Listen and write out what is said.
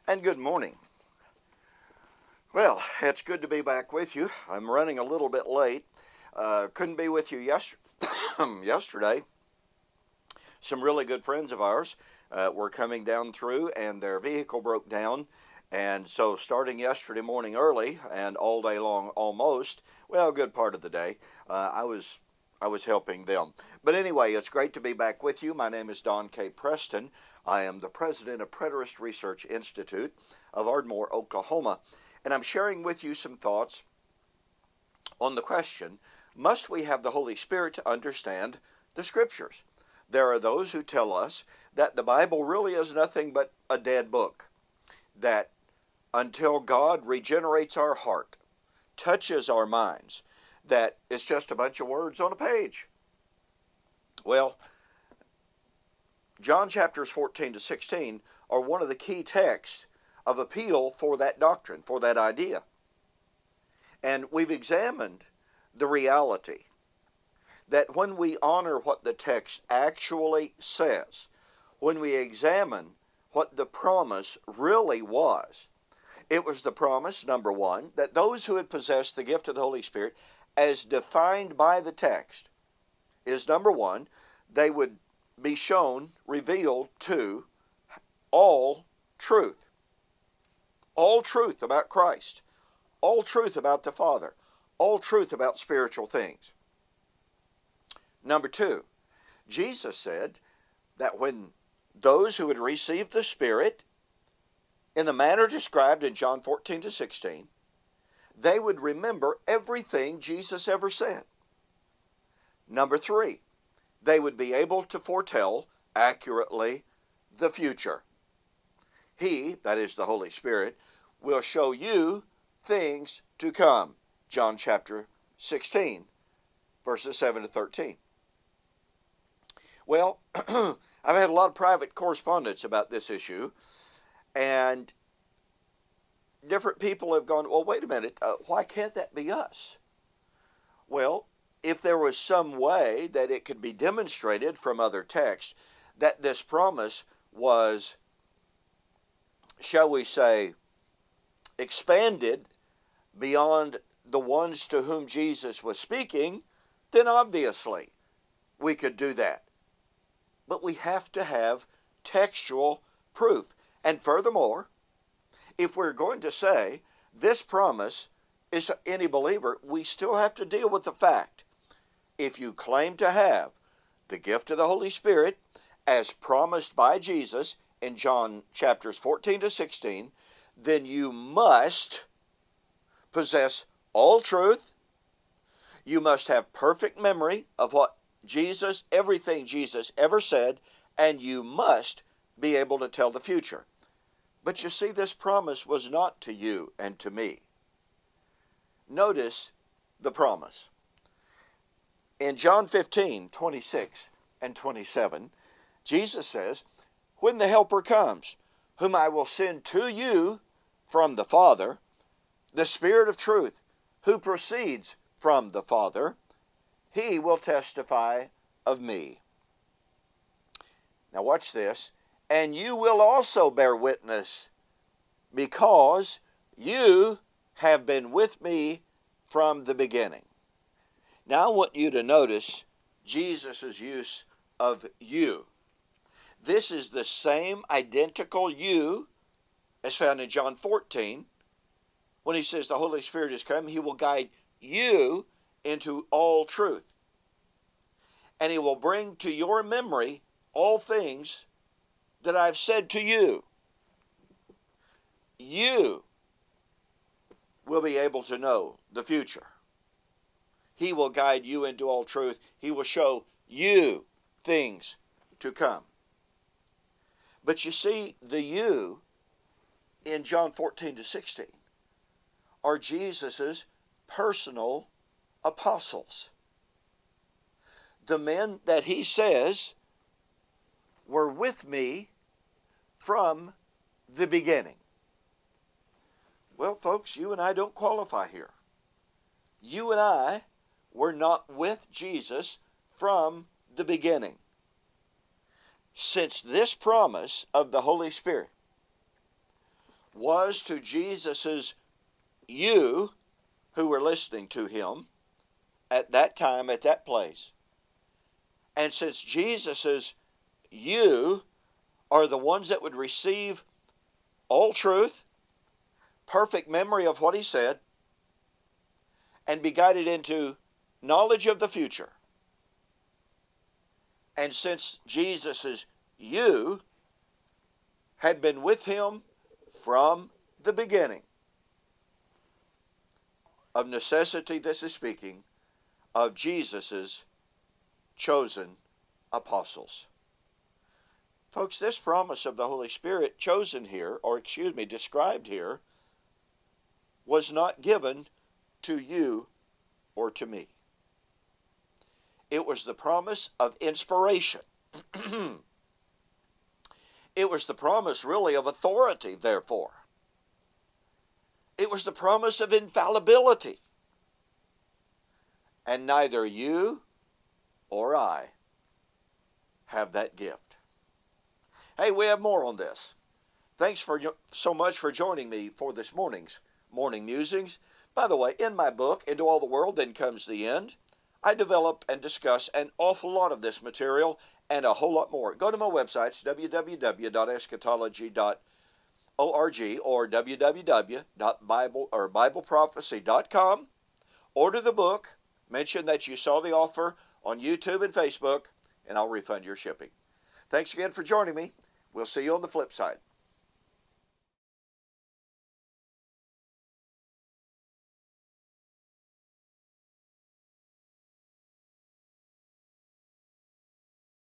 and good morning. Well, it's good to be back with you. I'm running a little bit late. Couldn't be with you yesterday. Some really good friends of ours were coming down through, and their vehicle broke down. And so starting yesterday morning early and all day long almost, well, a good part of the day, I was helping them. But anyway, it's great to be back with you. My name is Don K. Preston. I am the president of Preterist Research Institute of Ardmore, Oklahoma. And I'm sharing with you some thoughts on the question, must we have the Holy Spirit to understand the Scriptures? There are those who tell us that the Bible really is nothing but a dead book, that until God regenerates our heart, touches our minds, that it's just a bunch of words on a page. Well, John chapters 14 to 16 are one of the key texts of appeal for that doctrine, for that idea. And we've examined the reality that when we honor what the text actually says, when we examine what the promise really was, it was the promise, number one, that those who had possessed the gift of the Holy Spirit, as defined by the text, is number one, they would be shown, revealed to all truth. All truth about Christ. All truth about the Father. All truth about spiritual things. Number two, Jesus said that when those who had received the Spirit, in the manner described in John 14 to 16, they would remember everything Jesus ever said. Number three, they would be able to foretell accurately the future. He, that is the Holy Spirit, will show you things to come. John chapter 16, verses 7 to 13. Well, I've had a lot of private correspondence about this issue, and different people have gone, well, wait a minute, why can't that be us? Well, if there was some way that it could be demonstrated from other texts that this promise was, shall we say, expanded beyond the ones to whom Jesus was speaking, then obviously we could do that. But we have to have textual proof. And furthermore, if we're going to say this promise is any believer, we still have to deal with the fact, if you claim to have the gift of the Holy Spirit as promised by Jesus in John chapters 14 to 16, then you must possess all truth. You must have perfect memory of what Jesus, everything Jesus ever said, and you must be able to tell the future. But you see, this promise was not to you and to me. Notice the promise. In John 15, 26 and 27, Jesus says, when the Helper comes, whom I will send to you from the Father, the Spirit of truth, who proceeds from the Father, he will testify of me. Now watch this. And you will also bear witness, because you have been with me from the beginning. Now I want you to notice Jesus' use of you. This is the same identical you as found in John 14, when he says the Holy Spirit is come, he will guide you into all truth. And he will bring to your memory all things that I've said to you. You will be able to know the future. He will guide you into all truth. He will show you things to come. But you see, the you in John 14 to 16 are Jesus' personal apostles. The men that he says were with me from the beginning. Well, folks, you and I don't qualify here. You and I were not with Jesus from the beginning. Since this promise of the Holy Spirit was to Jesus's you who were listening to him at that time, at that place. And since Jesus's you are the ones that would receive all truth, perfect memory of what he said, and be guided into knowledge of the future. And since Jesus' you had been with him from the beginning, of necessity this is speaking of Jesus' chosen apostles. Folks, this promise of the Holy Spirit chosen here, described here, was not given to you or to me. It was the promise of inspiration. It was the promise, really, of authority, therefore. It was the promise of infallibility. And neither you or I have that gift. Hey, we have more on this. Thanks so much for joining me for this morning's Morning Musings. By the way, in my book, Into All the World, Then Comes the End, I develop and discuss an awful lot of this material and a whole lot more. Go to my websites, www.eschatology.org or www.bibleprophecy.com. Order the book. Mention that you saw the offer on YouTube and Facebook, and I'll refund your shipping. Thanks again for joining me. We'll see you on the flip side.